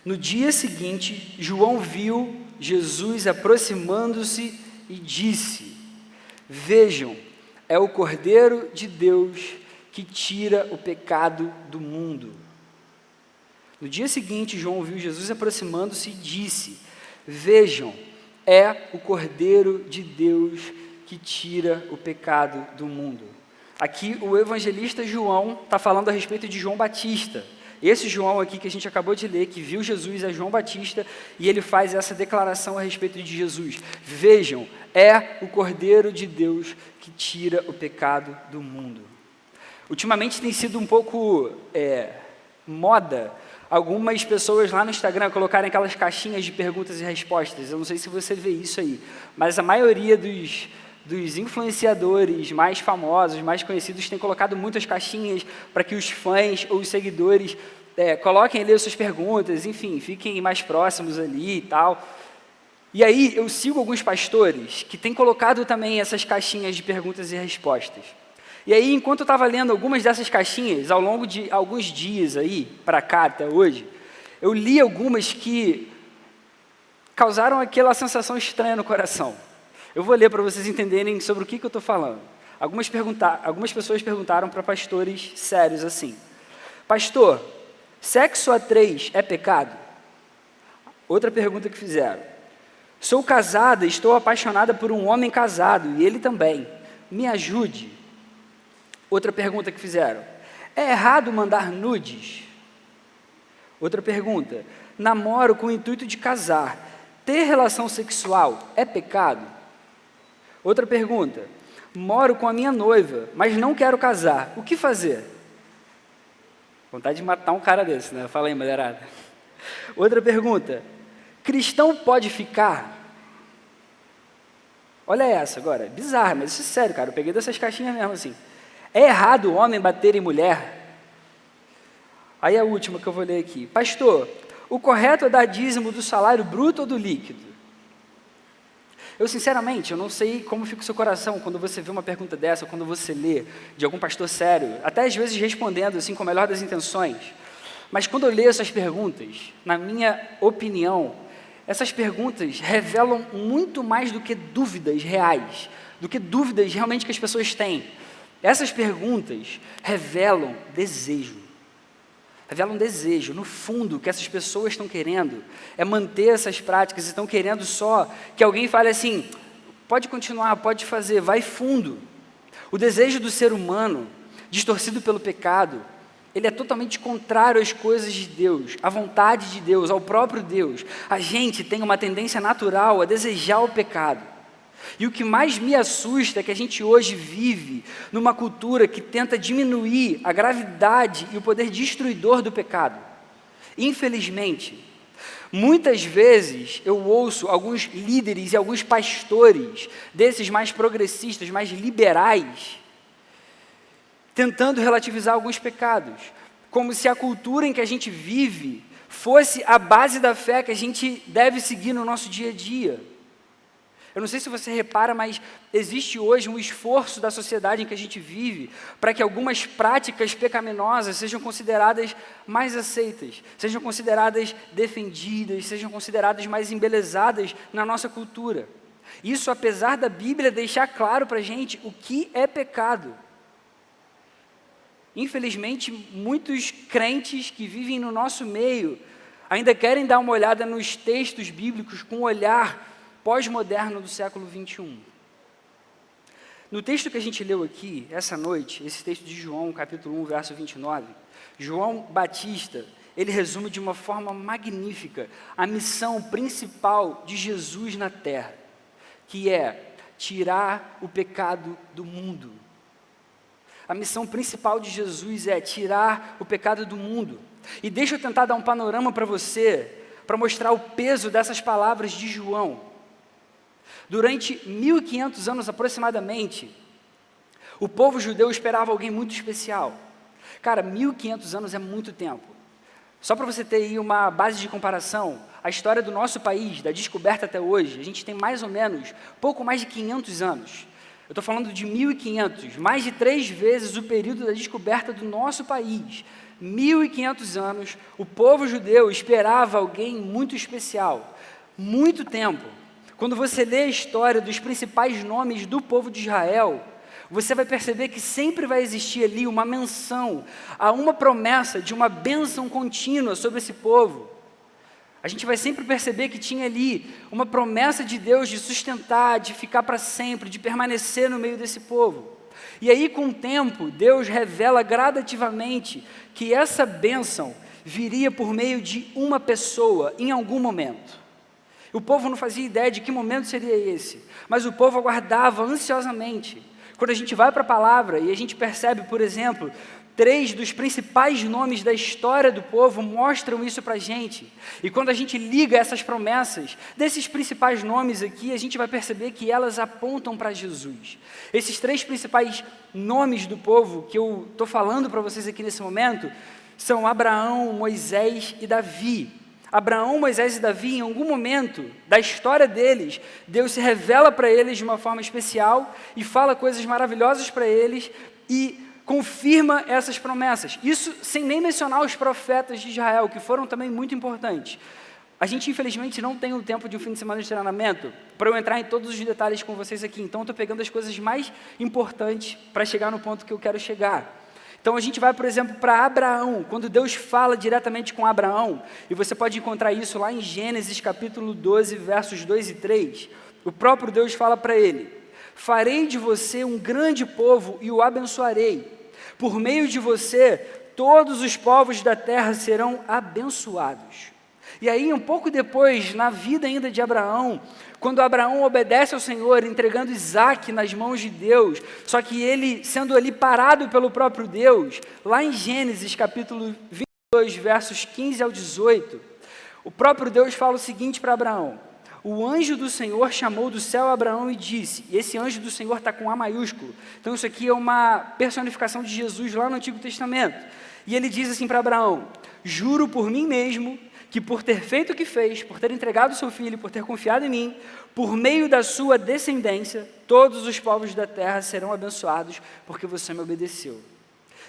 No dia seguinte, João viu Jesus aproximando-se e disse: Vejam, é o Cordeiro de Deus que tira o pecado do mundo. No dia seguinte, João viu Jesus aproximando-se e disse: Vejam, é o Cordeiro de Deus que tira o pecado do mundo. Aqui o evangelista João está falando a respeito de João Batista. Esse João aqui que a gente acabou de ler, que viu Jesus, é João Batista, e ele faz essa declaração a respeito de Jesus. Vejam, é o Cordeiro de Deus que tira o pecado do mundo. Ultimamente tem sido um pouco moda algumas pessoas lá no Instagram colocarem aquelas caixinhas de perguntas e respostas. Eu não sei se você vê isso aí, mas a maioria dos influenciadores mais famosos, mais conhecidos, tem colocado muitas caixinhas para que os fãs ou os seguidores coloquem ali as suas perguntas, enfim, fiquem mais próximos ali e tal. E aí eu sigo alguns pastores que têm colocado também essas caixinhas de perguntas e respostas. E aí, enquanto eu estava lendo algumas dessas caixinhas, ao longo de alguns dias aí, para cá até hoje, eu li algumas que causaram aquela sensação estranha no coração. Eu vou ler para vocês entenderem sobre o que eu estou falando. Algumas pessoas perguntaram para pastores sérios assim: Pastor, sexo a três é pecado? Outra pergunta que fizeram: Sou casada e estou apaixonada por um homem casado, e ele também. Me ajude. Outra pergunta que fizeram: É errado mandar nudes? Outra pergunta: Namoro com o intuito de casar. Ter relação sexual é pecado? Outra pergunta: Moro com a minha noiva, mas não quero casar. O que fazer? Vontade de matar um cara desse, né? Fala aí, mulherada. Outra pergunta: Cristão pode ficar? Olha essa agora, bizarra, mas isso é sério, cara. Eu peguei dessas caixinhas mesmo assim. É errado o homem bater em mulher? Aí a última que eu vou ler aqui. Pastor, o correto é dar dízimo do salário bruto ou do líquido? Eu, sinceramente, eu não sei como fica o seu coração quando você vê uma pergunta dessa, ou quando você lê de algum pastor sério, até às vezes respondendo assim com a melhor das intenções. Mas quando eu leio essas perguntas, na minha opinião, essas perguntas revelam muito mais do que dúvidas reais, do que dúvidas realmente que as pessoas têm. Essas perguntas revelam desejo. Revelam desejo. No fundo, o que essas pessoas estão querendo é manter essas práticas, estão querendo só que alguém fale assim: pode continuar, pode fazer, vai fundo. O desejo do ser humano, distorcido pelo pecado, ele é totalmente contrário às coisas de Deus, à vontade de Deus, ao próprio Deus. A gente tem uma tendência natural a desejar o pecado. E o que mais me assusta é que a gente hoje vive numa cultura que tenta diminuir a gravidade e o poder destruidor do pecado. Infelizmente, muitas vezes eu ouço alguns líderes e alguns pastores desses mais progressistas, mais liberais, tentando relativizar alguns pecados, como se a cultura em que a gente vive fosse a base da fé que a gente deve seguir no nosso dia a dia. Eu não sei se você repara, mas existe hoje um esforço da sociedade em que a gente vive para que algumas práticas pecaminosas sejam consideradas mais aceitas, sejam consideradas defendidas, sejam consideradas mais embelezadas na nossa cultura. Isso apesar da Bíblia deixar claro para a gente o que é pecado. Infelizmente, muitos crentes que vivem no nosso meio ainda querem dar uma olhada nos textos bíblicos com um olhar pós-moderno do século 21. No texto que a gente leu aqui, essa noite, esse texto de João, capítulo 1, verso 29, João Batista, ele resume de uma forma magnífica a missão principal de Jesus na terra, que é tirar o pecado do mundo. A missão principal de Jesus é tirar o pecado do mundo. E deixa eu tentar dar um panorama para você, para mostrar o peso dessas palavras de João. Durante 1500 anos aproximadamente, o povo judeu esperava alguém muito especial. Cara, 1500 anos é muito tempo. Só para você ter aí uma base de comparação, a história do nosso país, da descoberta até hoje, a gente tem mais ou menos, pouco mais de 500 anos. Eu estou falando de 1500, mais de 3 vezes o período da descoberta do nosso país. 1500 anos, o povo judeu esperava alguém muito especial, muito tempo. Quando você lê a história dos principais nomes do povo de Israel, você vai perceber que sempre vai existir ali uma menção a uma promessa de uma bênção contínua sobre esse povo. A gente vai sempre perceber que tinha ali uma promessa de Deus de sustentar, de ficar para sempre, de permanecer no meio desse povo. E aí, com o tempo, Deus revela gradativamente que essa bênção viria por meio de uma pessoa em algum momento. O povo não fazia ideia de que momento seria esse, mas o povo aguardava ansiosamente. Quando a gente vai para a palavra e a gente percebe, por exemplo, 3 dos principais nomes da história do povo mostram isso para a gente. E quando a gente liga essas promessas desses principais nomes aqui, a gente vai perceber que elas apontam para Jesus. Esses 3 principais nomes do povo que eu estou falando para vocês aqui nesse momento são Abraão, Moisés e Davi. Abraão, Moisés e Davi, em algum momento da história deles, Deus se revela para eles de uma forma especial e fala coisas maravilhosas para eles e confirma essas promessas. Isso sem nem mencionar os profetas de Israel, que foram também muito importantes. A gente, infelizmente, não tem o tempo de um fim de semana de treinamento para eu entrar em todos os detalhes com vocês aqui, então estou pegando as coisas mais importantes para chegar no ponto que eu quero chegar. Então a gente vai, por exemplo, para Abraão, quando Deus fala diretamente com Abraão, e você pode encontrar isso lá em Gênesis capítulo 12, versos 2 e 3, o próprio Deus fala para ele: farei de você um grande povo e o abençoarei. Por meio de você, todos os povos da terra serão abençoados. E aí, um pouco depois, na vida ainda de Abraão, quando Abraão obedece ao Senhor, entregando Isaque nas mãos de Deus, só que ele sendo ali parado pelo próprio Deus, lá em Gênesis capítulo 22, versos 15 ao 18, o próprio Deus fala o seguinte para Abraão: o anjo do Senhor chamou do céu Abraão e disse, e esse anjo do Senhor está com A maiúsculo, então isso aqui é uma personificação de Jesus lá no Antigo Testamento, e ele diz assim para Abraão: juro por mim mesmo, que por ter feito o que fez, por ter entregado o seu filho, por ter confiado em mim, por meio da sua descendência, todos os povos da terra serão abençoados, porque você me obedeceu.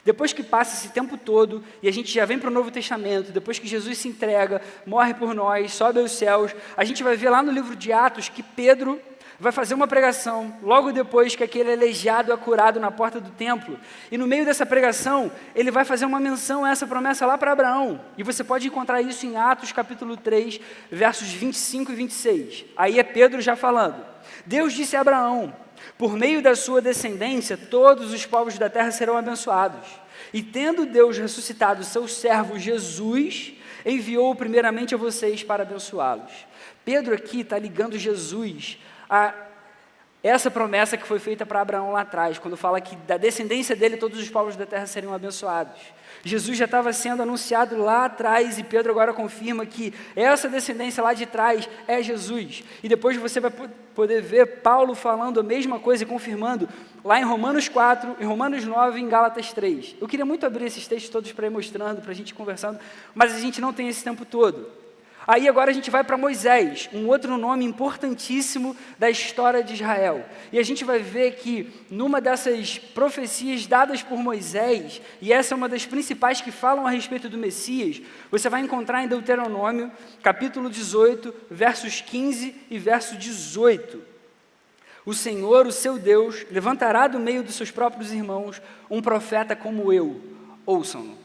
Depois que passa esse tempo todo, e a gente já vem para o Novo Testamento, depois que Jesus se entrega, morre por nós, sobe aos céus, a gente vai ver lá no livro de Atos que Pedro vai fazer uma pregação, logo depois que aquele aleijado é curado na porta do templo, e no meio dessa pregação, ele vai fazer uma menção a essa promessa lá para Abraão, e você pode encontrar isso em Atos capítulo 3, versos 25 e 26, aí é Pedro já falando: Deus disse a Abraão, por meio da sua descendência, todos os povos da terra serão abençoados, e tendo Deus ressuscitado seu servo Jesus, enviou primeiramente a vocês para abençoá-los. Pedro aqui está ligando Jesus a essa promessa que foi feita para Abraão lá atrás, quando fala que da descendência dele todos os povos da terra seriam abençoados. Jesus já estava sendo anunciado lá atrás e Pedro agora confirma que essa descendência lá de trás é Jesus. E depois você vai poder ver Paulo falando a mesma coisa e confirmando lá em Romanos 4, em Romanos 9 e em Gálatas 3. Eu queria muito abrir esses textos todos para ir mostrando, para a gente ir conversando, mas a gente não tem esse tempo todo. Aí agora a gente vai para Moisés, um outro nome importantíssimo da história de Israel. E a gente vai ver que numa dessas profecias dadas por Moisés, e essa é uma das principais que falam a respeito do Messias, você vai encontrar em Deuteronômio, capítulo 18, versos 15 e verso 18. O Senhor, o seu Deus, levantará do meio dos seus próprios irmãos um profeta como eu, ouçam-no.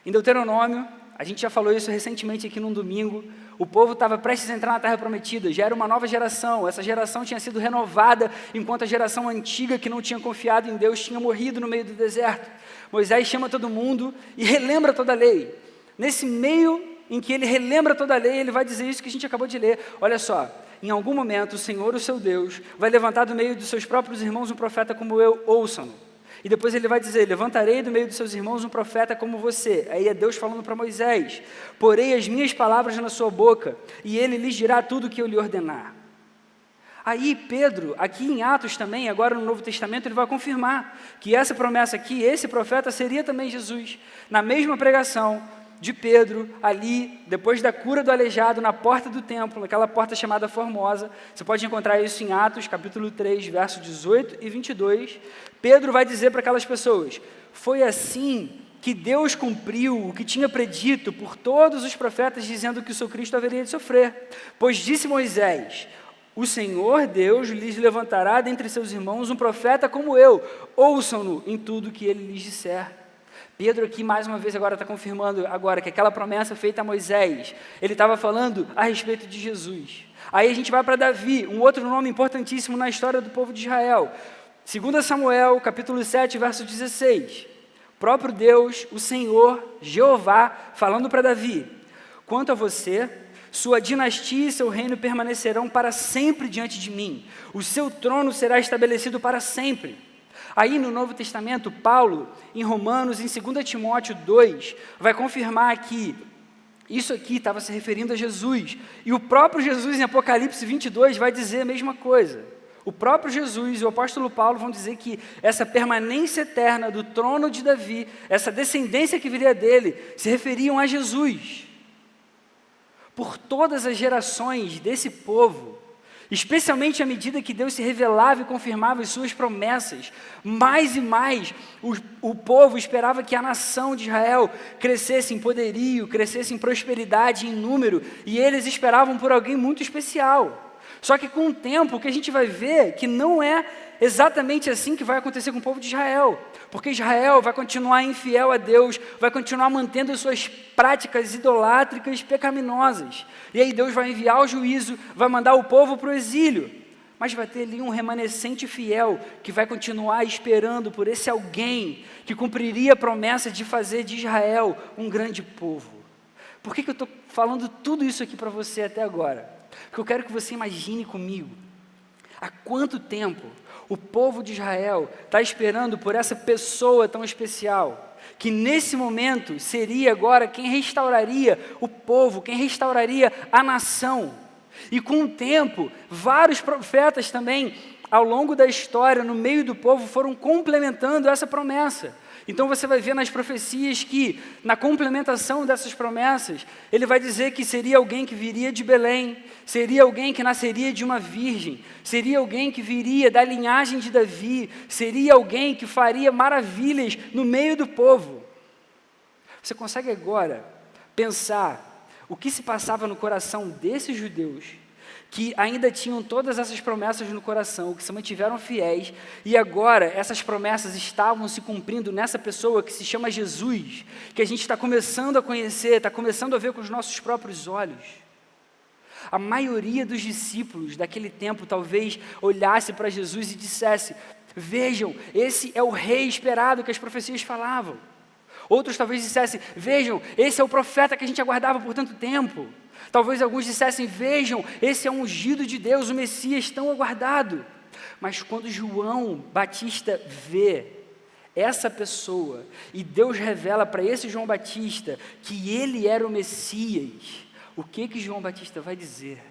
Em Deuteronômio, a gente já falou isso recentemente aqui num domingo, o povo estava prestes a entrar na Terra Prometida, já era uma nova geração, essa geração tinha sido renovada, enquanto a geração antiga que não tinha confiado em Deus tinha morrido no meio do deserto. Moisés chama todo mundo e relembra toda a lei. Nesse meio em que ele relembra toda a lei, ele vai dizer isso que a gente acabou de ler. Olha só, em algum momento o Senhor, o seu Deus, vai levantar do meio dos seus próprios irmãos um profeta como eu, ouçam-no. E depois ele vai dizer, levantarei do meio dos seus irmãos um profeta como você. Aí é Deus falando para Moisés, porei as minhas palavras na sua boca, e ele lhes dirá tudo o que eu lhe ordenar. Aí Pedro, aqui em Atos também, agora no Novo Testamento, ele vai confirmar que essa promessa aqui, esse profeta seria também Jesus. Na mesma pregação, de Pedro ali, depois da cura do aleijado, na porta do templo, naquela porta chamada Formosa. Você pode encontrar isso em Atos, capítulo 3, verso 18 e 22. Pedro vai dizer para aquelas pessoas: foi assim que Deus cumpriu o que tinha predito por todos os profetas, dizendo que o seu Cristo haveria de sofrer. Pois disse Moisés: o Senhor Deus lhes levantará dentre seus irmãos um profeta como eu, ouçam-no em tudo que ele lhes disser. Pedro aqui, mais uma vez, agora está confirmando agora que aquela promessa feita a Moisés, ele estava falando a respeito de Jesus. Aí a gente vai para Davi, um outro nome importantíssimo na história do povo de Israel. 2 Samuel, capítulo 7, verso 16. O próprio Deus, o Senhor, Jeová, falando para Davi: quanto a você, sua dinastia e seu reino permanecerão para sempre diante de mim. O seu trono será estabelecido para sempre. Aí no Novo Testamento, Paulo, em Romanos, em 2 Timóteo 2, vai confirmar que isso aqui estava se referindo a Jesus. E o próprio Jesus, em Apocalipse 22, vai dizer a mesma coisa. O próprio Jesus e o apóstolo Paulo vão dizer que essa permanência eterna do trono de Davi, essa descendência que viria dele, se referiam a Jesus. Por todas as gerações desse povo, especialmente à medida que Deus se revelava e confirmava as suas promessas, mais e mais o povo esperava que a nação de Israel crescesse em poderio, crescesse em prosperidade, em número, e eles esperavam por alguém muito especial. Só que com o tempo, o que a gente vai ver que não é exatamente assim que vai acontecer com o povo de Israel, porque Israel vai continuar infiel a Deus, vai continuar mantendo as suas práticas idolátricas pecaminosas, e aí Deus vai enviar o juízo, vai mandar o povo para o exílio, mas vai ter ali um remanescente fiel, que vai continuar esperando por esse alguém, que cumpriria a promessa de fazer de Israel um grande povo. Por que eu estou falando tudo isso aqui para você até agora? Porque eu quero que você imagine comigo, há quanto tempo o povo de Israel está esperando por essa pessoa tão especial, que nesse momento seria agora quem restauraria o povo, quem restauraria a nação. E com o tempo, vários profetas também, ao longo da história, no meio do povo, foram complementando essa promessa. Então você vai ver nas profecias que, na complementação dessas promessas, ele vai dizer que seria alguém que viria de Belém, seria alguém que nasceria de uma virgem, seria alguém que viria da linhagem de Davi, seria alguém que faria maravilhas no meio do povo. Você consegue agora pensar o que se passava no coração desses judeus, que ainda tinham todas essas promessas no coração, que se mantiveram fiéis, e agora essas promessas estavam se cumprindo nessa pessoa que se chama Jesus, que a gente está começando a conhecer, está começando a ver com os nossos próprios olhos. A maioria dos discípulos daquele tempo talvez olhasse para Jesus e dissesse: vejam, esse é o rei esperado que as profecias falavam. Outros talvez dissessem: vejam, esse é o profeta que a gente aguardava por tanto tempo. Talvez alguns dissessem: vejam, esse é o ungido de Deus, o Messias tão aguardado. Mas quando João Batista vê essa pessoa, e Deus revela para esse João Batista que ele era o Messias, o que João Batista vai dizer?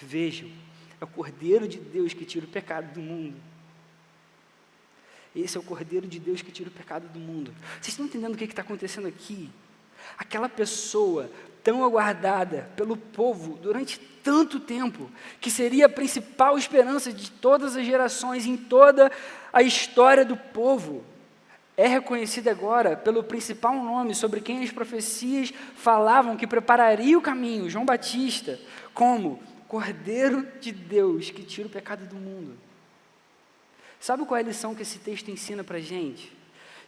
Vejam, é o Cordeiro de Deus que tira o pecado do mundo. Esse é o Cordeiro de Deus que tira o pecado do mundo. Vocês estão entendendo o que está acontecendo aqui? Aquela pessoa tão aguardada pelo povo durante tanto tempo, que seria a principal esperança de todas as gerações, em toda a história do povo, é reconhecida agora pelo principal nome sobre quem as profecias falavam que prepararia o caminho, João Batista, como Cordeiro de Deus que tira o pecado do mundo. Sabe qual é a lição que esse texto ensina para a gente?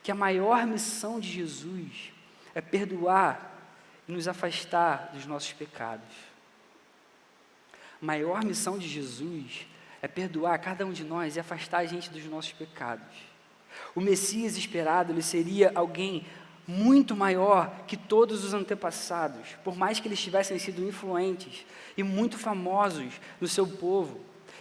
Que a maior missão de Jesus é perdoar e nos afastar dos nossos pecados. A maior missão de Jesus é perdoar cada um de nós e afastar a gente dos nossos pecados. O Messias esperado, ele seria alguém muito maior que todos os antepassados, por mais que eles tivessem sido influentes e muito famosos no seu povo.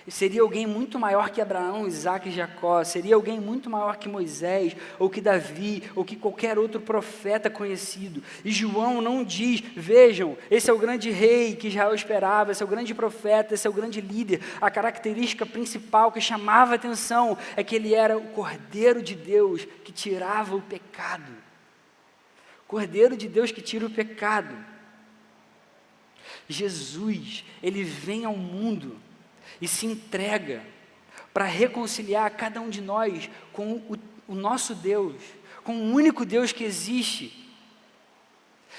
seria alguém muito maior que Abraão, Isaac e Jacó, seria alguém muito maior que Moisés, ou que Davi, ou que qualquer outro profeta conhecido. E João não diz, vejam, esse é o grande rei que Israel esperava, esse é o grande profeta, esse é o grande líder. A característica principal que chamava a atenção é que ele era o Cordeiro de Deus que tirava o pecado. Cordeiro de Deus que tira o pecado. Jesus, ele vem ao mundo e se entrega para reconciliar cada um de nós com o nosso Deus, com o único Deus que existe.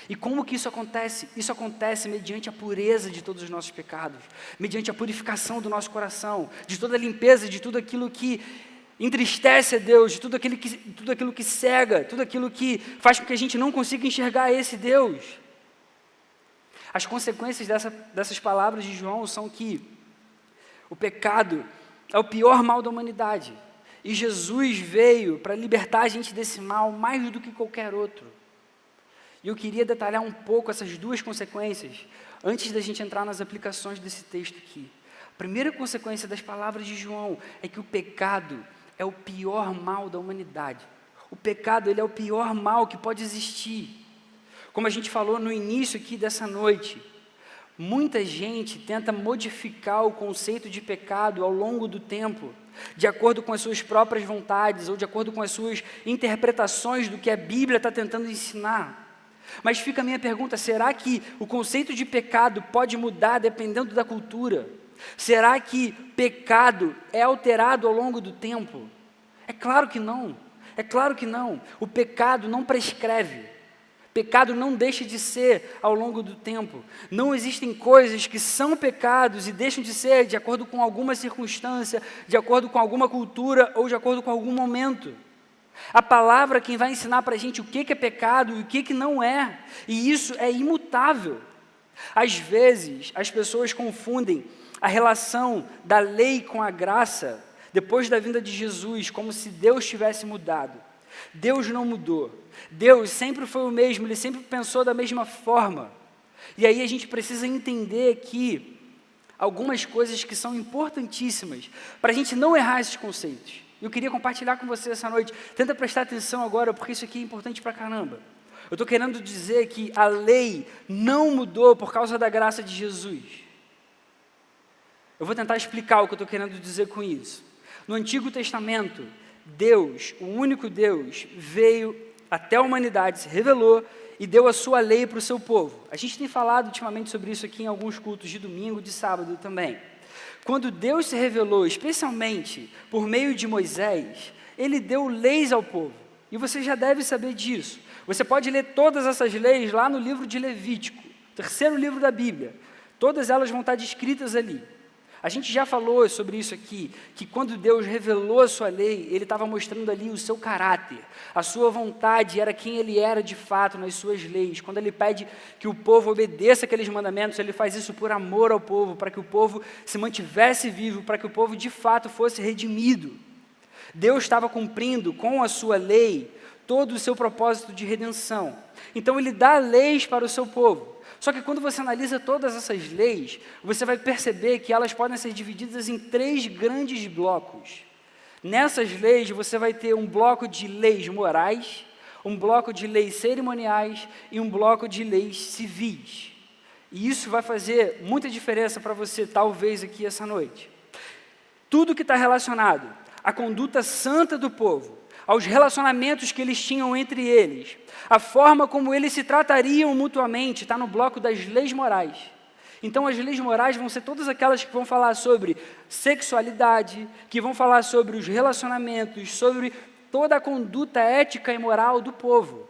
E como que isso acontece? Isso acontece mediante a pureza de todos os nossos pecados, mediante a purificação do nosso coração, de toda a limpeza, de tudo aquilo que entristece a Deus, de tudo aquilo que cega, tudo aquilo que faz com que a gente não consiga enxergar esse Deus. As consequências dessas palavras de João são que o pecado é o pior mal da humanidade. E Jesus veio para libertar a gente desse mal mais do que qualquer outro. E eu queria detalhar um pouco essas duas consequências antes da gente entrar nas aplicações desse texto aqui. A primeira consequência das palavras de João é que o pecado é o pior mal da humanidade. O pecado, ele é o pior mal que pode existir. Como a gente falou no início aqui dessa noite, muita gente tenta modificar o conceito de pecado ao longo do tempo, de acordo com as suas próprias vontades ou de acordo com as suas interpretações do que a Bíblia está tentando ensinar. Mas fica a minha pergunta, será que o conceito de pecado pode mudar dependendo da cultura? Será que pecado é alterado ao longo do tempo? É claro que não, é claro que não. O pecado não prescreve. Pecado não deixa de ser ao longo do tempo. Não existem coisas que são pecados e deixam de ser de acordo com alguma circunstância, de acordo com alguma cultura ou de acordo com algum momento. A palavra é quem vai ensinar para a gente o que é pecado e o que não é. E isso é imutável. Às vezes, as pessoas confundem a relação da lei com a graça depois da vinda de Jesus, como se Deus tivesse mudado. Deus não mudou. Deus sempre foi o mesmo, Ele sempre pensou da mesma forma. E aí a gente precisa entender aqui algumas coisas que são importantíssimas para a gente não errar esses conceitos. Eu queria compartilhar com você essa noite. Tenta prestar atenção agora, porque isso aqui é importante pra caramba. Eu estou querendo dizer que a lei não mudou por causa da graça de Jesus. Eu vou tentar explicar o que eu estou querendo dizer com isso. No Antigo Testamento, Deus, o único Deus, veio até a humanidade, se revelou e deu a sua lei para o seu povo. A gente tem falado ultimamente sobre isso aqui em alguns cultos de domingo, de sábado também. Quando Deus se revelou, especialmente por meio de Moisés, Ele deu leis ao povo. E você já deve saber disso. Você pode ler todas essas leis lá no livro de Levítico, terceiro livro da Bíblia. Todas elas vão estar descritas ali. A gente já falou sobre isso aqui, que quando Deus revelou a sua lei, Ele estava mostrando ali o seu caráter, a sua vontade, era quem Ele era de fato nas suas leis. Quando Ele pede que o povo obedeça aqueles mandamentos, Ele faz isso por amor ao povo, para que o povo se mantivesse vivo, para que o povo de fato fosse redimido. Deus estava cumprindo com a sua lei todo o seu propósito de redenção. Então Ele dá leis para o seu povo. Só que quando você analisa todas essas leis, você vai perceber que elas podem ser divididas em 3 grandes blocos. Nessas leis, você vai ter um bloco de leis morais, um bloco de leis cerimoniais e um bloco de leis civis. E isso vai fazer muita diferença para você, talvez, aqui essa noite. Tudo que está relacionado à conduta santa do povo, aos relacionamentos que eles tinham entre eles, a forma como eles se tratariam mutuamente, está no bloco das leis morais. Então as leis morais vão ser todas aquelas que vão falar sobre sexualidade, que vão falar sobre os relacionamentos, sobre toda a conduta ética e moral do povo.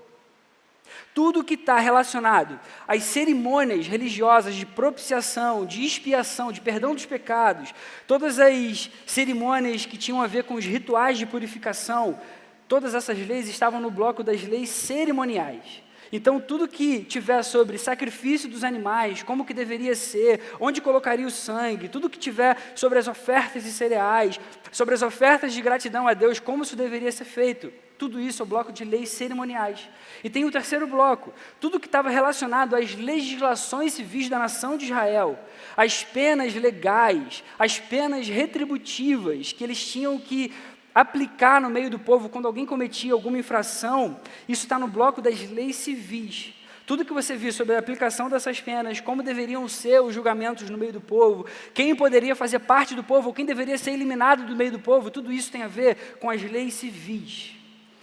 Tudo que está relacionado às cerimônias religiosas de propiciação, de expiação, de perdão dos pecados, todas as cerimônias que tinham a ver com os rituais de purificação, todas essas leis estavam no bloco das leis cerimoniais. Então, tudo que tiver sobre sacrifício dos animais, como que deveria ser, onde colocaria o sangue, tudo que tiver sobre as ofertas de cereais, sobre as ofertas de gratidão a Deus, como isso deveria ser feito, Tudo isso é o bloco de leis cerimoniais. E tem o terceiro bloco, tudo que estava relacionado às legislações civis da nação de Israel, as penas legais, as penas retributivas que eles tinham que aplicar no meio do povo quando alguém cometia alguma infração. Isso está no bloco das leis civis. Tudo que você viu sobre a aplicação dessas penas, como deveriam ser os julgamentos no meio do povo, quem poderia fazer parte do povo, quem deveria ser eliminado do meio do povo, tudo isso tem a ver com as leis civis.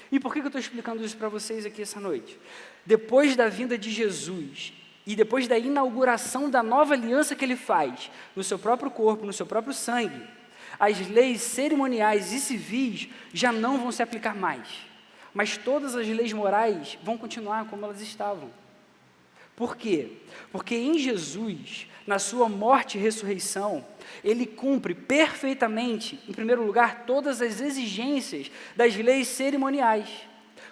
E por que eu estou explicando isso para vocês aqui essa noite? Depois da vinda de Jesus e depois da inauguração da nova aliança que ele faz no seu próprio corpo, no seu próprio sangue, as leis cerimoniais e civis já não vão se aplicar mais, mas todas as leis morais vão continuar como elas estavam. Por quê? Porque em Jesus, na sua morte e ressurreição, ele cumpre perfeitamente, em primeiro lugar, todas as exigências das leis cerimoniais.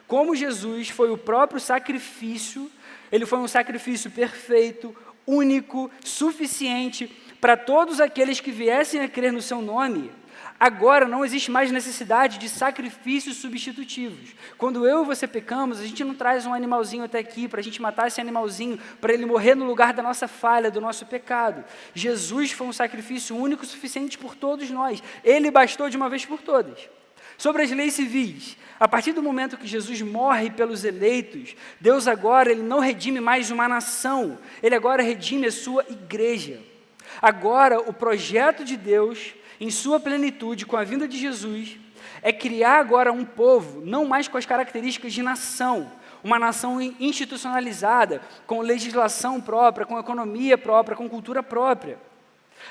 Como Jesus foi o próprio sacrifício, ele foi um sacrifício perfeito, único, suficiente para todos aqueles que viessem a crer no seu nome. Agora não existe mais necessidade de sacrifícios substitutivos. Quando eu e você pecamos, a gente não traz um animalzinho até aqui para a gente matar esse animalzinho, para ele morrer no lugar da nossa falha, do nosso pecado. Jesus foi um sacrifício único, suficiente por todos nós. Ele bastou de uma vez por todas. Sobre as leis civis, a partir do momento que Jesus morre pelos eleitos, Deus agora ele não redime mais uma nação, ele agora redime a sua igreja. Agora o projeto de Deus, em sua plenitude, com a vinda de Jesus, é criar agora um povo, não mais com as características de nação, uma nação institucionalizada, com legislação própria, com economia própria, com cultura própria.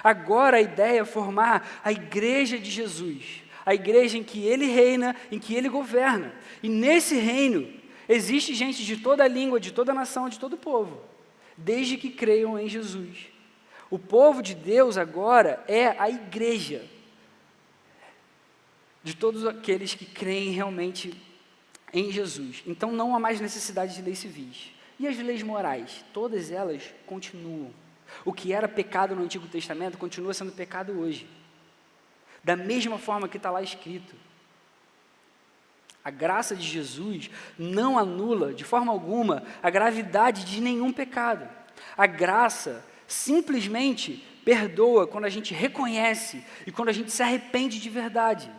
Agora a ideia é formar a igreja de Jesus, a igreja em que ele reina, em que ele governa. E nesse reino, existe gente de toda língua, de toda nação, de todo povo, desde que creiam em Jesus. O povo de Deus agora é a igreja de todos aqueles que creem realmente em Jesus. Então não há mais necessidade de leis civis. E as leis morais? Todas elas continuam. O que era pecado no Antigo Testamento continua sendo pecado hoje. Da mesma forma que está lá escrito. A graça de Jesus não anula, de forma alguma, a gravidade de nenhum pecado. A graça simplesmente perdoa quando a gente reconhece e quando a gente se arrepende de verdade.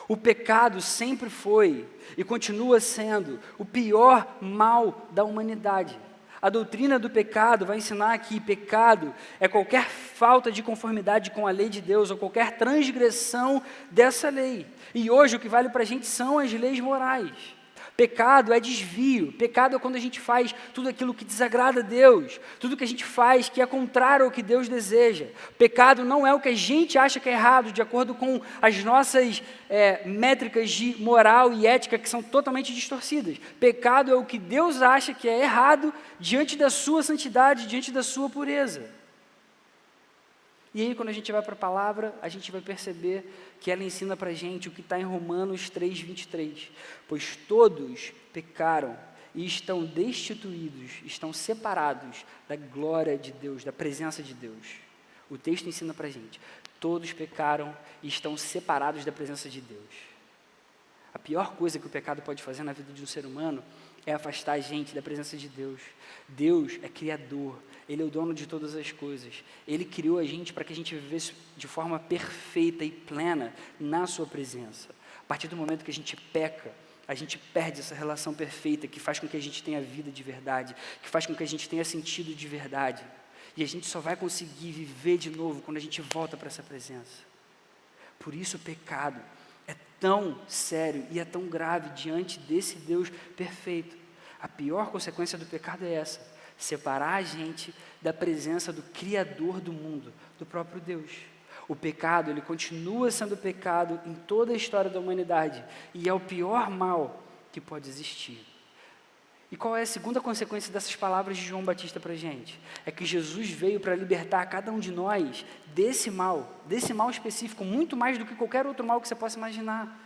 O pecado sempre foi e continua sendo o pior mal da humanidade. A doutrina do pecado vai ensinar que pecado é qualquer falta de conformidade com a lei de Deus ou qualquer transgressão dessa lei. E hoje o que vale para a gente são as leis morais. Pecado é desvio, pecado é quando a gente faz tudo aquilo que desagrada a Deus, tudo que a gente faz que é contrário ao que Deus deseja. Pecado não é o que a gente acha que é errado, de acordo com as nossas métricas de moral e ética que são totalmente distorcidas. Pecado é o que Deus acha que é errado diante da sua santidade, diante da sua pureza. E aí, quando a gente vai para a palavra, a gente vai perceber que ela ensina para a gente o que está em Romanos 3:23. Pois todos pecaram e estão destituídos, estão separados da glória de Deus, da presença de Deus. O texto ensina para a gente, todos pecaram e estão separados da presença de Deus. A pior coisa que o pecado pode fazer na vida de um ser humano é afastar a gente da presença de Deus. Deus é criador, Ele é o dono de todas as coisas. Ele criou a gente para que a gente vivesse de forma perfeita e plena na sua presença. A partir do momento que a gente peca, a gente perde essa relação perfeita que faz com que a gente tenha vida de verdade, que faz com que a gente tenha sentido de verdade. E a gente só vai conseguir viver de novo quando a gente volta para essa presença. Por isso o pecado é tão sério e é tão grave diante desse Deus perfeito. A pior consequência do pecado é essa: separar a gente da presença do Criador do mundo, do próprio Deus. O pecado, ele continua sendo pecado em toda a história da humanidade e é o pior mal que pode existir. E qual é a segunda consequência dessas palavras de João Batista para a gente? É que Jesus veio para libertar cada um de nós desse mal específico, muito mais do que qualquer outro mal que você possa imaginar.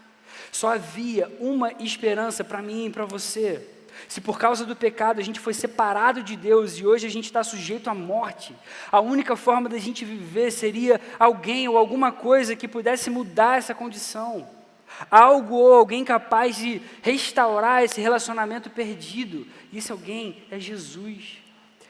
Só havia uma esperança para mim e para você. Se por causa do pecado a gente foi separado de Deus e hoje a gente está sujeito à morte, a única forma da gente viver seria alguém ou alguma coisa que pudesse mudar essa condição. algo ou alguém capaz de restaurar esse relacionamento perdido. E esse alguém é Jesus.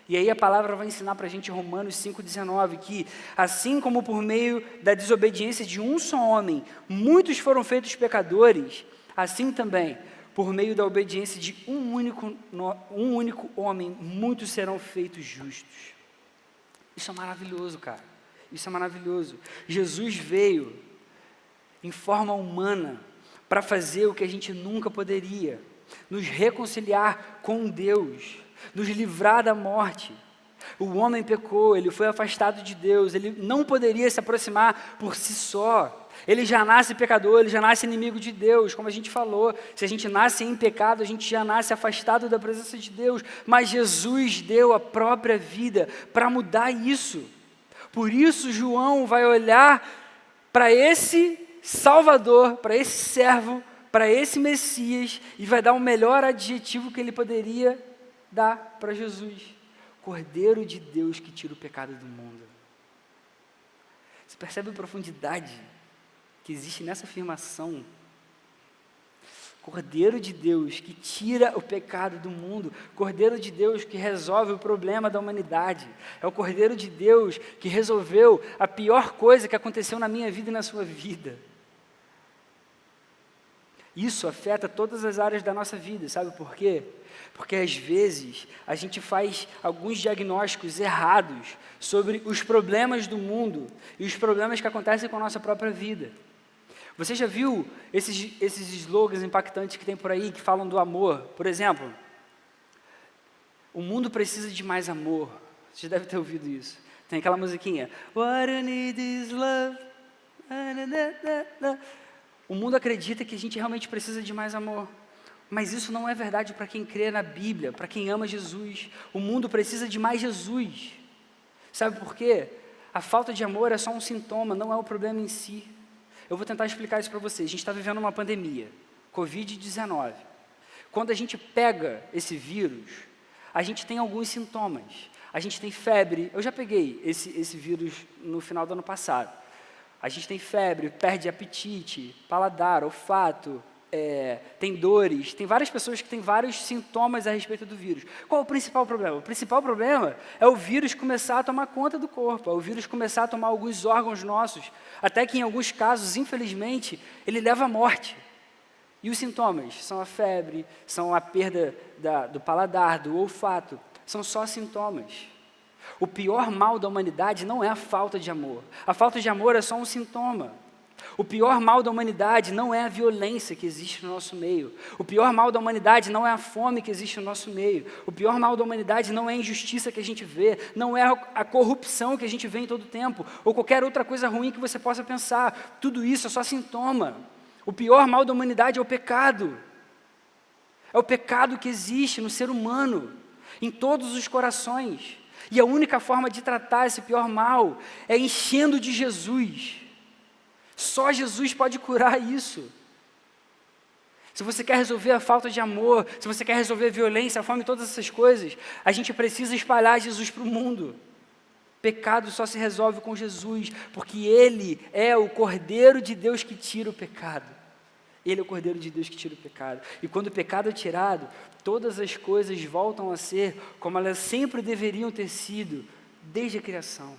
E aí a palavra vai ensinar para a gente em Romanos 5,19, que assim como por meio da desobediência de um só homem, muitos foram feitos pecadores, assim também, por meio da obediência de um único homem, muitos serão feitos justos. Isso é maravilhoso, cara. Isso é maravilhoso. Jesus veio em forma humana para fazer o que a gente nunca poderia, nos reconciliar com Deus, nos livrar da morte. O homem pecou, ele foi afastado de Deus, ele não poderia se aproximar por si só. Ele já nasce pecador, ele já nasce inimigo de Deus, como a gente falou. Se a gente nasce em pecado, a gente já nasce afastado da presença de Deus. Mas Jesus deu a própria vida para mudar isso. Por isso João vai olhar para esse Salvador, para esse servo, para esse Messias, e vai dar o melhor adjetivo que ele poderia dar para Jesus: Cordeiro de Deus que tira o pecado do mundo. Você percebe a profundidade que existe nessa afirmação? Cordeiro de Deus que tira o pecado do mundo, Cordeiro de Deus que resolve o problema da humanidade, é o Cordeiro de Deus que resolveu a pior coisa que aconteceu na minha vida e na sua vida. Isso afeta todas as áreas da nossa vida, sabe por quê? Porque às vezes a gente faz alguns diagnósticos errados sobre os problemas do mundo e os problemas que acontecem com a nossa própria vida. Você já viu esses slogans impactantes que tem por aí, que falam do amor? Por exemplo, o mundo precisa de mais amor. Você já deve ter ouvido isso. Tem aquela musiquinha, What I need is love. O mundo acredita que a gente realmente precisa de mais amor. Mas isso não é verdade para quem crê na Bíblia, para quem ama Jesus. O mundo precisa de mais Jesus. Sabe por quê? A falta de amor é só um sintoma, não é o problema em si. Eu vou tentar explicar isso para vocês. A gente está vivendo uma pandemia, Covid-19. Quando a gente pega esse vírus, a gente tem alguns sintomas. A gente tem febre. Eu já peguei esse vírus no final do ano passado. A gente tem febre, perde apetite, paladar, olfato, tem dores. Tem várias pessoas que têm vários sintomas a respeito do vírus. Qual é o principal problema? O principal problema é o vírus começar a tomar conta do corpo, é o vírus começar a tomar alguns órgãos nossos, até que em alguns casos, infelizmente, ele leva à morte. E os sintomas são a febre, são a perda do paladar, do olfato, são só sintomas. O pior mal da humanidade não é a falta de amor. A falta de amor é só um sintoma. O pior mal da humanidade não é a violência que existe no nosso meio. O pior mal da humanidade não é a fome que existe no nosso meio. O pior mal da humanidade não é a injustiça que a gente vê, não é a corrupção que a gente vê em todo tempo, ou qualquer outra coisa ruim que você possa pensar. Tudo isso é só sintoma. O pior mal da humanidade é o pecado. É o pecado que existe no ser humano, em todos os corações. E a única forma de tratar esse pior mal é enchendo de Jesus. Só Jesus pode curar isso. Se você quer resolver a falta de amor, se você quer resolver a violência, a fome, todas essas coisas, a gente precisa espalhar Jesus para o mundo. Pecado só se resolve com Jesus, porque Ele é o Cordeiro de Deus que tira o pecado. Ele é o Cordeiro de Deus que tira o pecado. E quando o pecado é tirado, todas as coisas voltam a ser como elas sempre deveriam ter sido, desde a criação.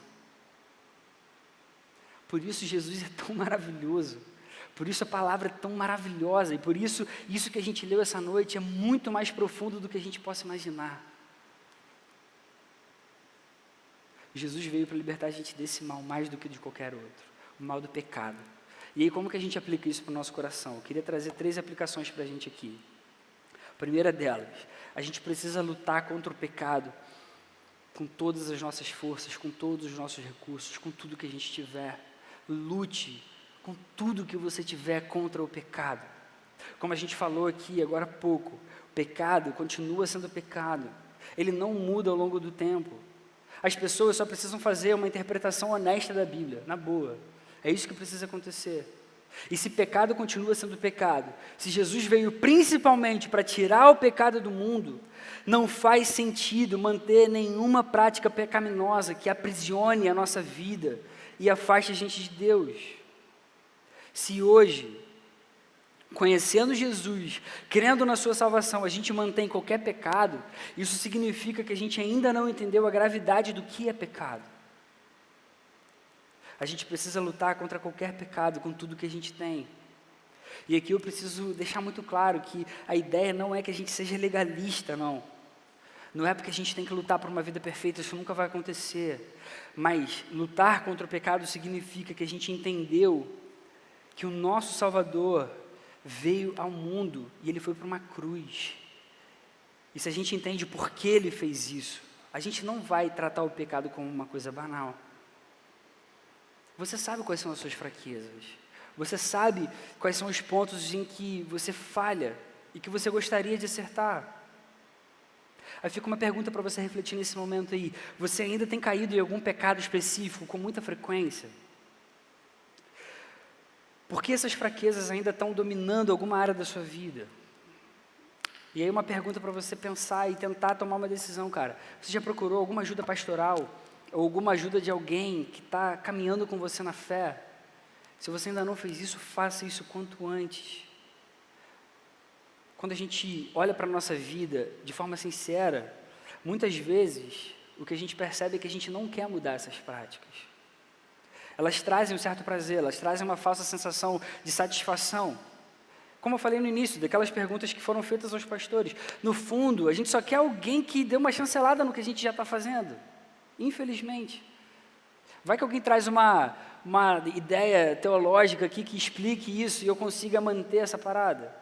Por isso Jesus é tão maravilhoso, por isso a palavra é tão maravilhosa, e por isso que a gente leu essa noite é muito mais profundo do que a gente possa imaginar. Jesus veio para libertar a gente desse mal mais do que de qualquer outro, o mal do pecado. E aí como que a gente aplica isso para o nosso coração? Eu queria trazer 3 aplicações para a gente aqui. A primeira delas, a gente precisa lutar contra o pecado com todas as nossas forças, com todos os nossos recursos, com tudo que a gente tiver. Lute com tudo que você tiver contra o pecado. Como a gente falou aqui agora há pouco, o pecado continua sendo pecado. Ele não muda ao longo do tempo. As pessoas só precisam fazer uma interpretação honesta da Bíblia, na boa. É isso que precisa acontecer. E se pecado continua sendo pecado, se Jesus veio principalmente para tirar o pecado do mundo, não faz sentido manter nenhuma prática pecaminosa que aprisione a nossa vida e afaste a gente de Deus. Se hoje conhecendo Jesus, crendo na sua salvação, a gente mantém qualquer pecado, isso significa que a gente ainda não entendeu a gravidade do que é pecado. A gente precisa lutar contra qualquer pecado com tudo que a gente tem. E aqui eu preciso deixar muito claro que a ideia não é que a gente seja legalista, não. Não é porque a gente tem que lutar por uma vida perfeita, isso nunca vai acontecer. Mas lutar contra o pecado significa que a gente entendeu que o nosso Salvador veio ao mundo e ele foi para uma cruz. E se a gente entende por que ele fez isso, a gente não vai tratar o pecado como uma coisa banal. Você sabe quais são as suas fraquezas. Você sabe quais são os pontos em que você falha e que você gostaria de acertar. Aí fica uma pergunta para você refletir nesse momento aí. Você ainda tem caído em algum pecado específico com muita frequência? Por que essas fraquezas ainda estão dominando alguma área da sua vida? E aí uma pergunta para você pensar e tentar tomar uma decisão, cara. Você já procurou alguma ajuda pastoral? Ou alguma ajuda de alguém que está caminhando com você na fé? Se você ainda não fez isso, faça isso quanto antes. Quando a gente olha para a nossa vida de forma sincera, muitas vezes o que a gente percebe é que a gente não quer mudar essas práticas. Elas trazem um certo prazer, elas trazem uma falsa sensação de satisfação. Como eu falei no início, daquelas perguntas que foram feitas aos pastores. No fundo, a gente só quer alguém que dê uma chancelada no que a gente já está fazendo. Infelizmente. Vai que alguém traz uma ideia teológica aqui que explique isso e eu consiga manter essa parada.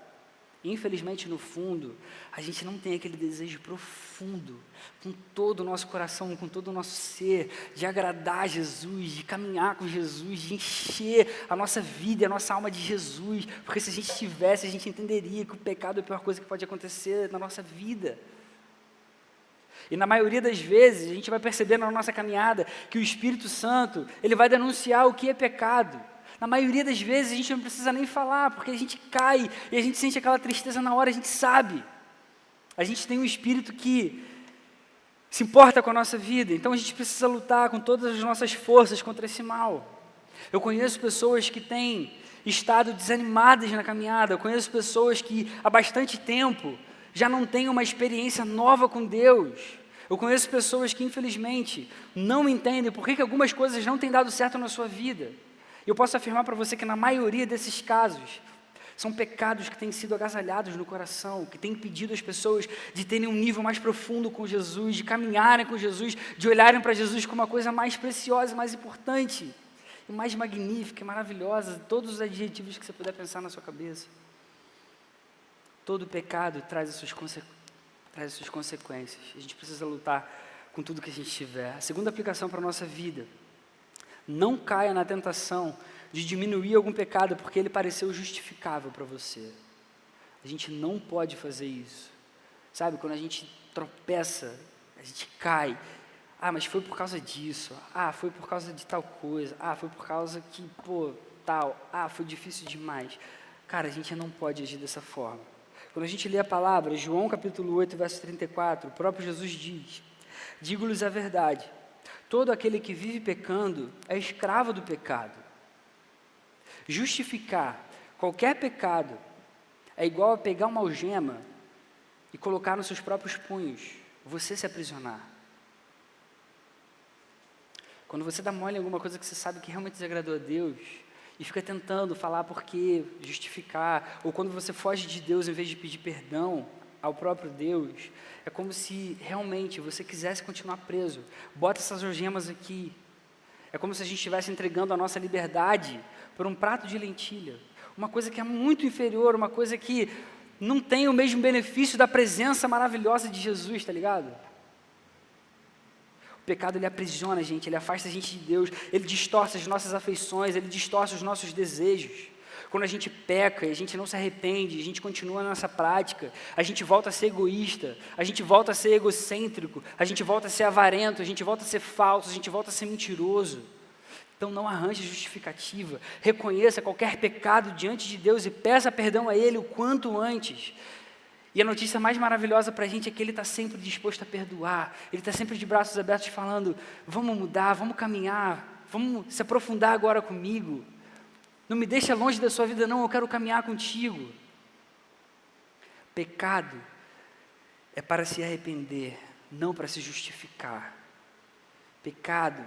Infelizmente, no fundo, a gente não tem aquele desejo profundo, com todo o nosso coração, com todo o nosso ser, de agradar Jesus, de caminhar com Jesus, de encher a nossa vida e a nossa alma de Jesus, porque se a gente tivesse, a gente entenderia que o pecado é a pior coisa que pode acontecer na nossa vida. E na maioria das vezes, a gente vai perceber na nossa caminhada que o Espírito Santo, ele vai denunciar o que é pecado. Na maioria das vezes, a gente não precisa nem falar, porque a gente cai e a gente sente aquela tristeza na hora, a gente sabe. A gente tem um Espírito que se importa com a nossa vida, então a gente precisa lutar com todas as nossas forças contra esse mal. Eu conheço pessoas que têm estado desanimadas na caminhada, eu conheço pessoas que há bastante tempo já não têm uma experiência nova com Deus. Eu conheço pessoas que, infelizmente, não entendem por que algumas coisas não têm dado certo na sua vida. Eu posso afirmar para você que na maioria desses casos, são pecados que têm sido agasalhados no coração, que têm impedido as pessoas de terem um nível mais profundo com Jesus, de caminharem com Jesus, de olharem para Jesus como uma coisa mais preciosa, mais importante, e mais magnífica, e maravilhosa, todos os adjetivos que você puder pensar na sua cabeça. Todo pecado traz as suas consequências. A gente precisa lutar com tudo que a gente tiver. A segunda aplicação para a nossa vida: não caia na tentação de diminuir algum pecado porque ele pareceu justificável para você. A gente não pode fazer isso. Sabe, quando a gente tropeça, a gente cai. Ah, mas foi por causa disso. Ah, foi por causa de tal coisa. Ah, foi por causa que, tal. Ah, foi difícil demais. Cara, a gente não pode agir dessa forma. Quando a gente lê a palavra, João capítulo 8, verso 34, o próprio Jesus diz: digo-lhes a verdade, todo aquele que vive pecando é escravo do pecado. Justificar qualquer pecado é igual a pegar uma algema e colocar nos seus próprios punhos, você se aprisionar. Quando você dá mole em alguma coisa que você sabe que realmente desagradou a Deus, e fica tentando falar por quê, justificar, ou quando você foge de Deus em vez de pedir perdão ao próprio Deus, é como se realmente você quisesse continuar preso. Bota essas algemas aqui. É como se a gente estivesse entregando a nossa liberdade por um prato de lentilha. Uma coisa que é muito inferior, uma coisa que não tem o mesmo benefício da presença maravilhosa de Jesus, tá ligado? O pecado, ele aprisiona a gente, ele afasta a gente de Deus, ele distorce as nossas afeições, ele distorce os nossos desejos. Quando a gente peca e a gente não se arrepende, a gente continua na nossa prática, a gente volta a ser egoísta, a gente volta a ser egocêntrico, a gente volta a ser avarento, a gente volta a ser falso, a gente volta a ser mentiroso. Então não arranje justificativa, reconheça qualquer pecado diante de Deus e peça perdão a Ele o quanto antes. E a notícia mais maravilhosa para a gente é que Ele está sempre disposto a perdoar, Ele está sempre de braços abertos falando: vamos mudar, vamos caminhar, vamos se aprofundar agora comigo. Não me deixa longe da sua vida, não, eu quero caminhar contigo. Pecado é para se arrepender, não para se justificar. Pecado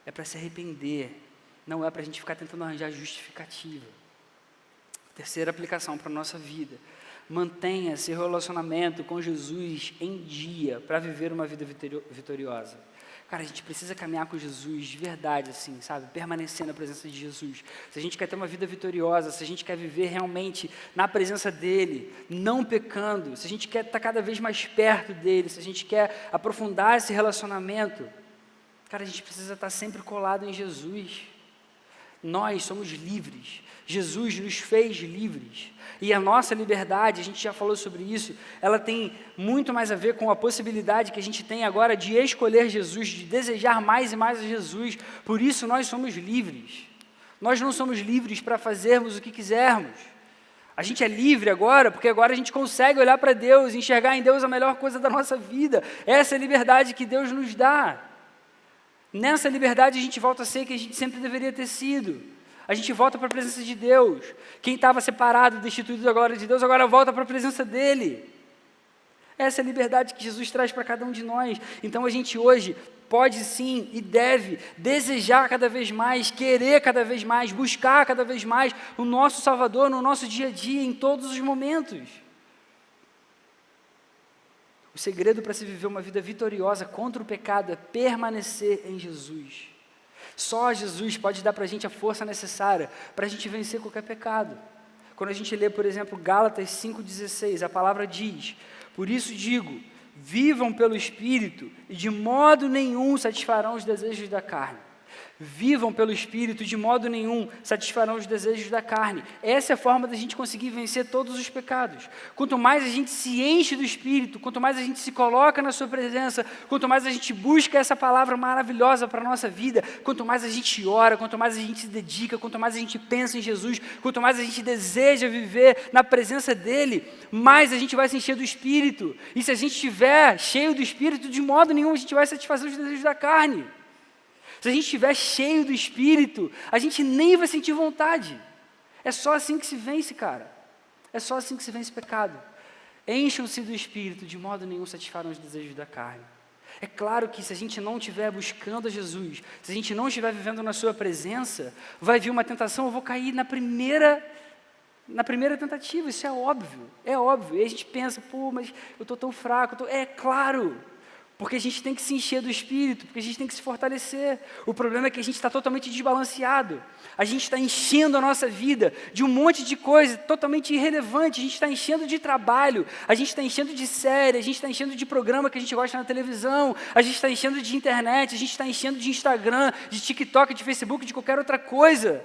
é para se arrepender, não é para a gente ficar tentando arranjar justificativa. Terceira aplicação para a nossa vida. Mantenha seu relacionamento com Jesus em dia para viver uma vida vitoriosa. Cara, a gente precisa caminhar com Jesus de verdade, assim, sabe? Permanecer na presença de Jesus. Se a gente quer ter uma vida vitoriosa, se a gente quer viver realmente na presença dEle, não pecando, se a gente quer estar cada vez mais perto dEle, se a gente quer aprofundar esse relacionamento, cara, a gente precisa estar sempre colado em Jesus. Nós somos livres. Jesus nos fez livres. E a nossa liberdade, a gente já falou sobre isso, ela tem muito mais a ver com a possibilidade que a gente tem agora de escolher Jesus, de desejar mais e mais a Jesus. Por isso nós somos livres. Nós não somos livres para fazermos o que quisermos. A gente é livre agora, porque agora a gente consegue olhar para Deus, enxergar em Deus a melhor coisa da nossa vida. Essa é a liberdade que Deus nos dá. Nessa liberdade a gente volta a ser quem a gente sempre deveria ter sido. A gente volta para a presença de Deus. Quem estava separado, destituído da glória de Deus, agora volta para a presença dEle. Essa é a liberdade que Jesus traz para cada um de nós. Então a gente hoje pode sim e deve desejar cada vez mais, querer cada vez mais, buscar cada vez mais o nosso Salvador no nosso dia a dia, em todos os momentos. O segredo para se viver uma vida vitoriosa contra o pecado é permanecer em Jesus. Só Jesus pode dar para a gente a força necessária para a gente vencer qualquer pecado. Quando a gente lê, por exemplo, Gálatas 5,16, a palavra diz: por isso digo, vivam pelo Espírito e de modo nenhum satisfarão os desejos da carne. Vivam pelo Espírito, de modo nenhum satisfarão os desejos da carne. Essa é a forma da gente conseguir vencer todos os pecados. Quanto mais a gente se enche do Espírito, quanto mais a gente se coloca na sua presença, quanto mais a gente busca essa palavra maravilhosa para a nossa vida, quanto mais a gente ora, quanto mais a gente se dedica, quanto mais a gente pensa em Jesus, quanto mais a gente deseja viver na presença dEle, mais a gente vai se encher do Espírito. E se a gente estiver cheio do Espírito, de modo nenhum a gente vai satisfazer os desejos da carne. Se a gente estiver cheio do Espírito, a gente nem vai sentir vontade. É só assim que se vence, cara. É só assim que se vence pecado. Encham-se do Espírito, de modo nenhum satisfarão os desejos da carne. É claro que se a gente não estiver buscando a Jesus, se a gente não estiver vivendo na sua presença, vai vir uma tentação, eu vou cair na primeira tentativa, isso é óbvio. E aí a gente pensa, pô, mas eu estou tão fraco. É claro. Porque a gente tem que se encher do Espírito, porque a gente tem que se fortalecer. O problema é que a gente está totalmente desbalanceado. A gente está enchendo a nossa vida de um monte de coisa totalmente irrelevante. A gente está enchendo de trabalho, a gente está enchendo de série, a gente está enchendo de programa que a gente gosta na televisão, a gente está enchendo de internet, a gente está enchendo de Instagram, de TikTok, de Facebook, de qualquer outra coisa.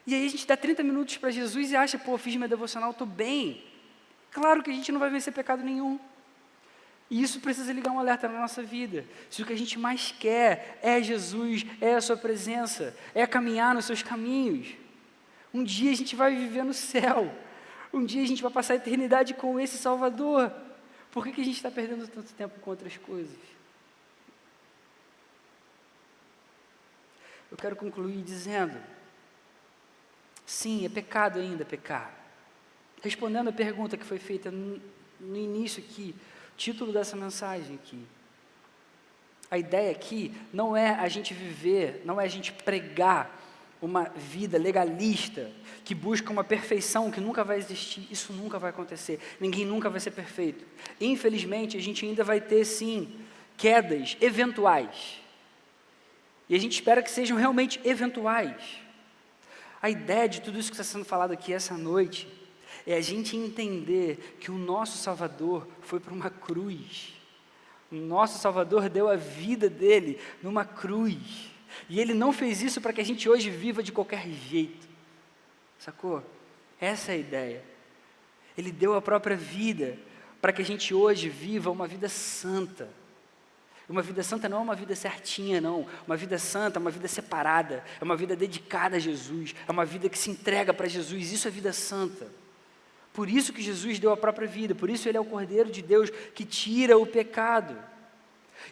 E aí a gente dá 30 minutos para Jesus e acha, pô, fiz minha devocional, estou bem. Claro que a gente não vai vencer pecado nenhum. E isso precisa ligar um alerta na nossa vida. Se o que a gente mais quer é Jesus, é a sua presença, é caminhar nos seus caminhos, um dia a gente vai viver no céu. Um dia a gente vai passar a eternidade com esse Salvador. Por que a gente está perdendo tanto tempo com outras coisas? Eu quero concluir dizendo, sim, é pecado ainda pecar. Respondendo a pergunta que foi feita no início aqui, título dessa mensagem aqui. A ideia aqui não é a gente viver, não é a gente pregar uma vida legalista que busca uma perfeição que nunca vai existir. Isso nunca vai acontecer. Ninguém nunca vai ser perfeito. Infelizmente, a gente ainda vai ter, sim, quedas eventuais. E a gente espera que sejam realmente eventuais. A ideia de tudo isso que está sendo falado aqui essa noite é a gente entender que o nosso Salvador foi para uma cruz. O nosso Salvador deu a vida dele numa cruz. E ele não fez isso para que a gente hoje viva de qualquer jeito. Sacou? Essa é a ideia. Ele deu a própria vida para que a gente hoje viva uma vida santa. Uma vida santa não é uma vida certinha, não. Uma vida santa é uma vida separada. É uma vida dedicada a Jesus. É uma vida que se entrega para Jesus. Isso é vida santa. Por isso que Jesus deu a própria vida, por isso ele é o Cordeiro de Deus que tira o pecado.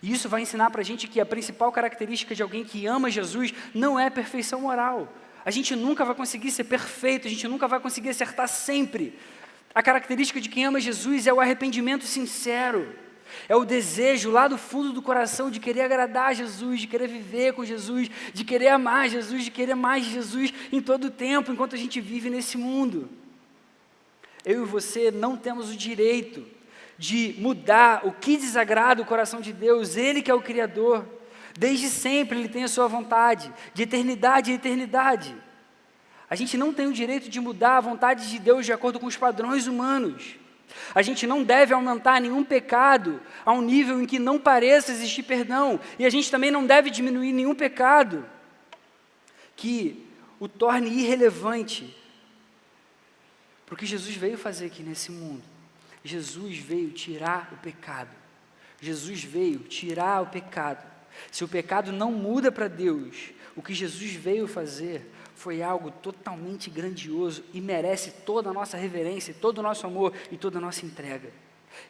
E isso vai ensinar para a gente que a principal característica de alguém que ama Jesus não é perfeição moral. A gente nunca vai conseguir ser perfeito, a gente nunca vai conseguir acertar sempre. A característica de quem ama Jesus é o arrependimento sincero, é o desejo lá do fundo do coração de querer agradar a Jesus, de querer viver com Jesus, de querer amar Jesus, de querer mais Jesus em todo o tempo, enquanto a gente vive nesse mundo. Eu e você não temos o direito de mudar o que desagrada o coração de Deus, Ele que é o Criador. Desde sempre Ele tem a sua vontade, de eternidade a eternidade. A gente não tem o direito de mudar a vontade de Deus de acordo com os padrões humanos. A gente não deve aumentar nenhum pecado a um nível em que não pareça existir perdão. E a gente também não deve diminuir nenhum pecado que o torne irrelevante para o que Jesus veio fazer aqui nesse mundo. Jesus veio tirar o pecado. Jesus veio tirar o pecado. Se o pecado não muda para Deus, o que Jesus veio fazer foi algo totalmente grandioso e merece toda a nossa reverência, todo o nosso amor e toda a nossa entrega.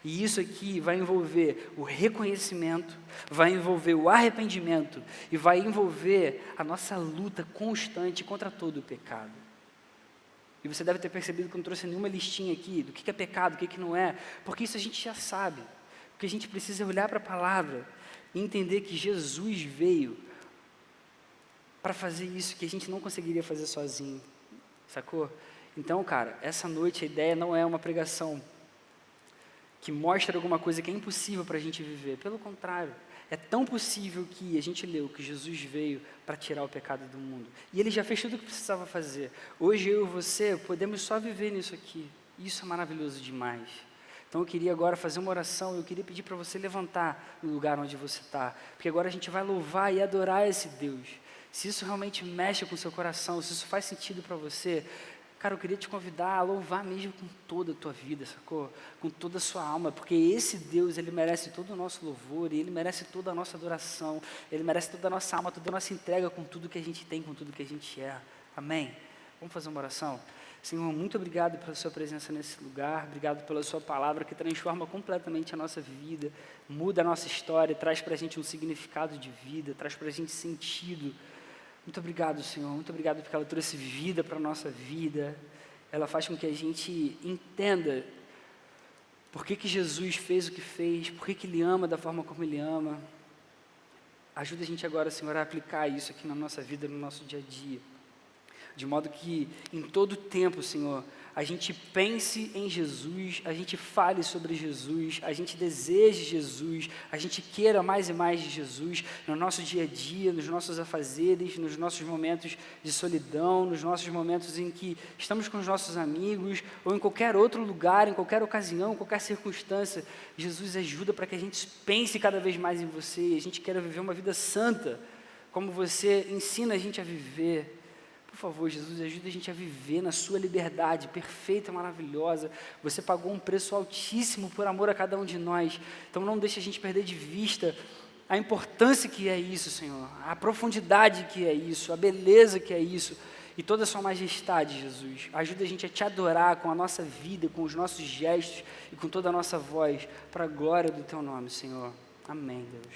E isso aqui vai envolver o reconhecimento, vai envolver o arrependimento e vai envolver a nossa luta constante contra todo o pecado. E você deve ter percebido que eu não trouxe nenhuma listinha aqui do que é pecado, o que não é, porque isso a gente já sabe. Porque a gente precisa olhar para a palavra e entender que Jesus veio para fazer isso que a gente não conseguiria fazer sozinho, sacou? Então, cara, essa noite a ideia não é uma pregação que mostra alguma coisa que é impossível para a gente viver. Pelo contrário, é tão possível que a gente leu que Jesus veio para tirar o pecado do mundo. E Ele já fez tudo o que precisava fazer. Hoje eu e você podemos só viver nisso aqui. Isso é maravilhoso demais. Então eu queria agora fazer uma oração, eu queria pedir para você levantar no lugar onde você está. Porque agora a gente vai louvar e adorar esse Deus. Se isso realmente mexe com o seu coração, se isso faz sentido para você, cara, eu queria te convidar a louvar mesmo com toda a tua vida, sacou? Com toda a sua alma, porque esse Deus, Ele merece todo o nosso louvor, e Ele merece toda a nossa adoração, Ele merece toda a nossa alma, toda a nossa entrega com tudo que a gente tem, com tudo que a gente é. Amém? Vamos fazer uma oração? Senhor, muito obrigado pela sua presença nesse lugar, obrigado pela sua palavra que transforma completamente a nossa vida, muda a nossa história, traz para a gente um significado de vida, traz para a gente sentido. Muito obrigado, Senhor, muito obrigado porque ela trouxe vida para a nossa vida, ela faz com que a gente entenda por que Jesus fez o que fez, por que Ele ama da forma como Ele ama. Ajuda a gente agora, Senhor, a aplicar isso aqui na nossa vida, no nosso dia a dia, de modo que em todo tempo, Senhor, a gente pense em Jesus, a gente fale sobre Jesus, a gente deseje Jesus, a gente queira mais e mais de Jesus no nosso dia a dia, nos nossos afazeres, nos nossos momentos de solidão, nos nossos momentos em que estamos com os nossos amigos, ou em qualquer outro lugar, em qualquer ocasião, em qualquer circunstância. Jesus, ajuda para que a gente pense cada vez mais em você e a gente queira viver uma vida santa, como você ensina a gente a viver. Por favor, Jesus, ajuda a gente a viver na sua liberdade perfeita, maravilhosa. Você pagou um preço altíssimo por amor a cada um de nós. Então não deixe a gente perder de vista a importância que é isso, Senhor, a profundidade que é isso, a beleza que é isso e toda a sua majestade, Jesus. Ajuda a gente a te adorar com a nossa vida, com os nossos gestos e com toda a nossa voz, para a glória do teu nome, Senhor. Amém, Deus.